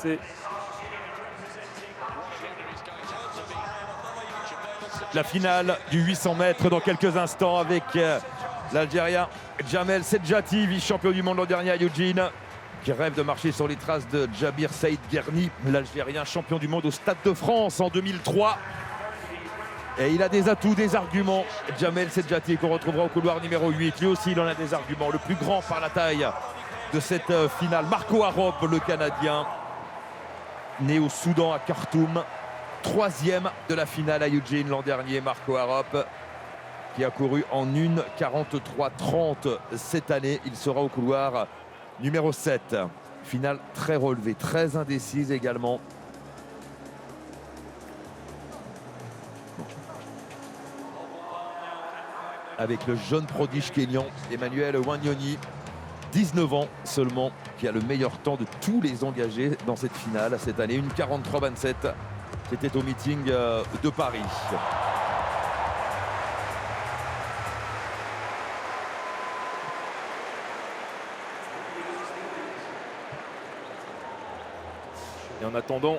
C'est la finale du 800 mètres dans quelques instants avec l'Algérien Djamel Sedjati, vice-champion du monde l'an dernier à Eugene, qui rêve de marcher sur les traces de Djabir Saïd Guerni, l'Algérien champion du monde au Stade de France en 2003. Et il a des atouts, des arguments. Djamel Sedjati qu'on retrouvera au couloir numéro 8. Lui aussi, il en a des arguments. Le plus grand par la taille de cette finale, Marco Arop, le Canadien, né au Soudan à Khartoum. Troisième de la finale à Eugene l'an dernier, Marco Arop, qui a couru en 1:43:30 cette année. Il sera au couloir numéro 7. Finale très relevée, très indécise également. Avec le jeune prodige kényan Emmanuel Wanyonyi, 19 ans seulement, qui a le meilleur temps de tous les engagés dans cette finale cette année. 1:43:27, c'était au meeting de Paris. Et en attendant,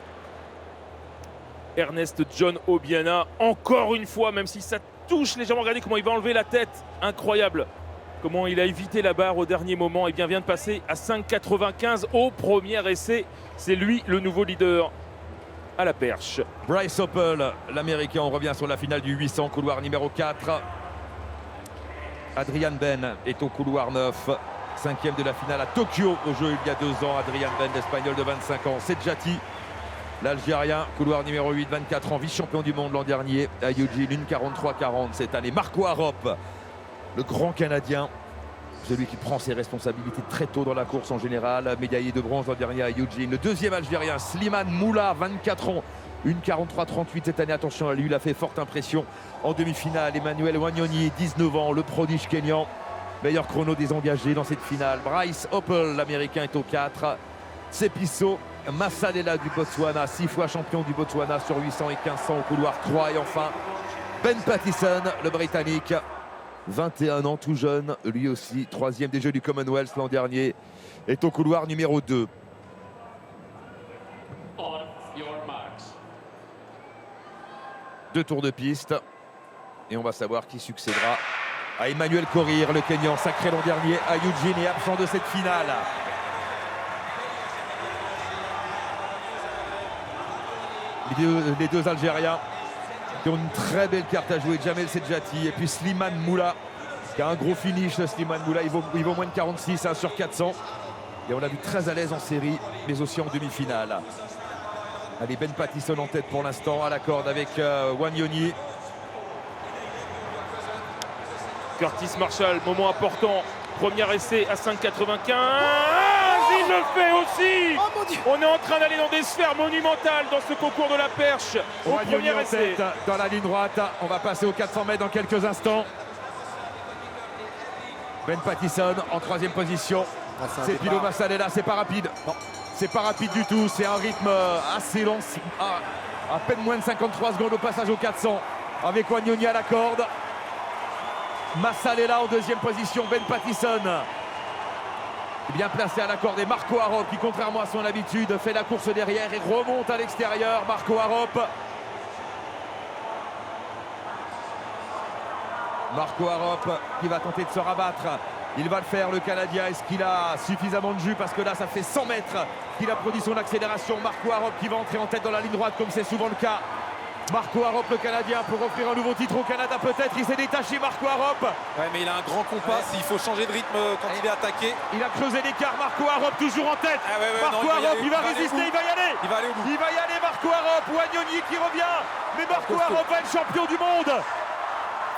Ernest John Obiana, encore une fois, même si ça touche légèrement, regardez comment il va enlever la tête, incroyable. Comment il a évité la barre au dernier moment, et bien vient de passer à 5,95 au premier essai. C'est lui le nouveau leader à la perche. Bryce Hoppel, l'Américain, on revient sur la finale du 800, couloir numéro 4. Adrian Ben est au couloir 9. Cinquième de la finale à Tokyo au jeu il y a 2 ans. Adrian Ben, l'Espagnol de 25 ans. Sedjati, l'Algérien, couloir numéro 8, 24 ans, vice-champion du monde l'an dernier à Eugene, 1:43:40 cette année. Marco Arop, le grand Canadien, celui qui prend ses responsabilités très tôt dans la course en général, médaillé de bronze l'an dernier à Eugene. Le deuxième Algérien, Slimane Moula, 24 ans, 1:43:38 cette année. Attention à lui, il a fait forte impression en demi-finale. Emmanuel Wanyonyi, 19 ans, le prodige kényan, meilleur chrono des engagés dans cette finale. Bryce Hoppel, l'Américain, est au 4. Tsepiso Masalela du Botswana, 6 fois champion du Botswana sur 800 et 1500 au couloir 3. Et enfin, Ben Pattison, le Britannique, 21 ans, tout jeune, lui aussi, 3e des Jeux du Commonwealth l'an dernier, est au couloir numéro 2. Deux tours de piste et on va savoir qui succédera à Emmanuel Korir, le Kényan, sacré l'an dernier à Eugene et absent de cette finale. Les deux Algériens qui ont une très belle carte à jouer, Djamel Sedjati et puis Slimane Moula qui a un gros finish. Slimane Moula, il vaut moins de 46 sur 400 et on l'a vu très à l'aise en série mais aussi en demi-finale. Allez, Ben Pattison en tête pour l'instant à la corde avec Wanyonyi. Curtis Marshall, moment important, premier essai à 5,95. Il le fait aussi. Oh mon Dieu. On est en train d'aller dans des sphères monumentales dans ce concours de la perche. Au Wanyonyi premier en essai. tête dans la ligne droite. On va passer aux 400 mètres dans quelques instants. Ben Pattison en 3e position. C'est Pilo Masalela, c'est pas rapide. Non, c'est pas rapide du tout. C'est un rythme assez lent. À peine moins de 53 secondes au passage aux 400 avec Wanyonyi à la corde. Masalela en 2e position. Ben Pattison bien placé à la corde et Marco Arop qui, contrairement à son habitude, fait la course derrière et remonte à l'extérieur. Marco Arop. Marco Arop qui va tenter de se rabattre. Il va le faire, le Canadien. Est-ce qu'il a suffisamment de jus? Parce que là, ça fait 100 mètres qu'il a produit son accélération. Marco Arop qui va entrer en tête dans la ligne droite comme c'est souvent le cas. Marco Arop, le Canadien, pour offrir un nouveau titre au Canada peut-être. Il s'est détaché, Marco Arop. Ouais, mais il a un grand compas, il faut changer de rythme quand il est attaqué. Il a creusé l'écart, Marco Arop toujours en tête. Marco Arop, il va résister, il va y aller. Il va aller au bout. Il va y aller, Marco Arop. Wanyonyi qui revient. Mais Marco Arop va être champion du monde.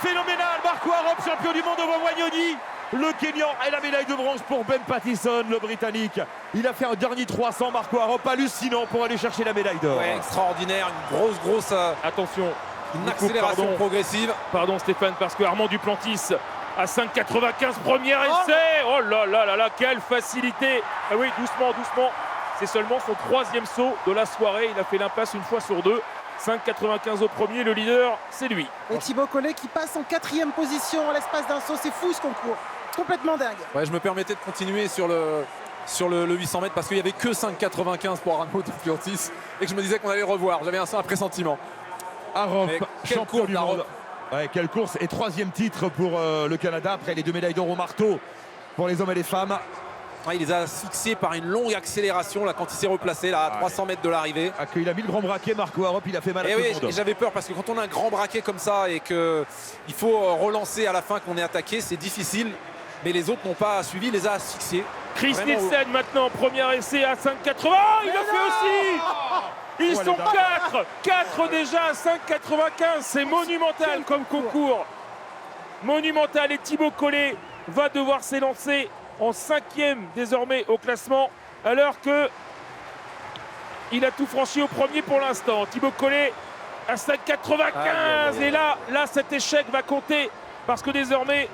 Phénoménal, Marco Arop, champion du monde devant Wanyonyi. Le Kényan et la médaille de bronze pour Ben Pattison, le Britannique. Il a fait un dernier 300, Marco Arop, hallucinant pour aller chercher la médaille d'or. Ouais, extraordinaire, une grosse Attention, une accélération progressive. Pardon Stéphane, parce que Armand Duplantis à 5,95, premier essai. Oh là là là là, quelle facilité. Ah oui, doucement. C'est seulement son 3e saut de la soirée. Il a fait l'impasse une fois sur 2. 5,95 au premier, le leader, c'est lui. Et Thibaut Collet qui passe en 4e position en l'espace d'un saut, c'est fou ce concours. Complètement dingue. Ouais, je me permettais de continuer sur sur le 800 mètres parce qu'il n'y avait que 5,95 pour Arnaud Duplantis et que je me disais qu'on allait le revoir. J'avais un pressentiment. Arop, Mais quelle champion course du d'Arop. monde. Ouais, quelle course et 3e titre pour le Canada après les 2 médailles d'or au marteau pour les hommes et les femmes. Il les a asphyxiés par une longue accélération là, quand il s'est replacé là, à 300 mètres de l'arrivée. Il a mis le grand braquet, Marco Arop, il a fait mal à Et tout oui, le monde. j'avais peur parce que quand on a un grand braquet comme ça et qu'il faut relancer à la fin qu'on est attaqué, c'est difficile. Mais les autres n'ont pas suivi, il les a asphyxiés. Chris Vraiment, Nielsen maintenant, premier essai à 5,80. Il a fait aussi. Ils Oh, sont elle est dingue. 4 déjà à 5,95. C'est monumental comme concours. Monumental. Et Thibaut Collet va devoir s'élancer en 5e désormais au classement, alors que il a tout franchi au premier pour l'instant. Thibaut Collet à 5,95. Et là, cet échec va compter parce que désormais,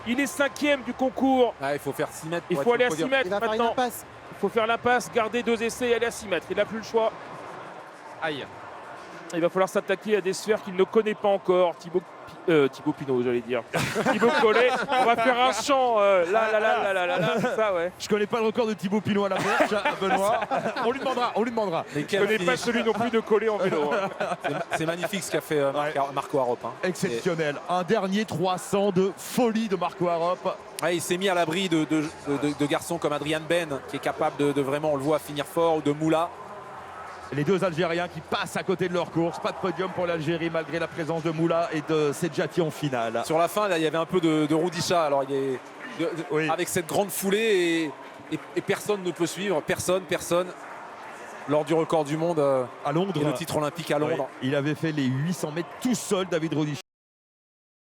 il est 5e du concours. il faut faire 6 mètres. Il pour faut être aller à sur 6 le podium. mètres Il va faire une maintenant. impasse. Il faut faire la passe, garder 2 essais et aller à 6 mètres. Il n'a plus le choix. Aïe. Il va falloir s'attaquer à des sphères qu'il ne connaît pas encore. Thibaut Pinot, j'allais dire. Thibaut Collet. On va faire un chant. C'est ça, ouais. Je connais pas le record de Thibaut Pinot à la manche, Benoît. On lui demandera. Mais Je quel connais pas finish. celui non plus de Collet en vélo. Hein. C'est magnifique ce qu'a fait Marco Arop. Hein. Exceptionnel. Un dernier 300 de folie de Marco Arop. Il s'est mis à l'abri de garçons comme Adrian Ben, qui est capable de vraiment, on le voit, finir fort, ou de Moula. Les 2 Algériens qui passent à côté de leur course. Pas de podium pour l'Algérie malgré la présence de Moula et de Sedjati en finale. Sur la fin, là, il y avait un peu de Roudisha. Alors, Oui. avec cette grande foulée et personne ne peut suivre. Personne. Lors du record du monde À Londres. et le titre olympique à Londres. Oui. Il avait fait les 800 mètres tout seul, David Rodicha.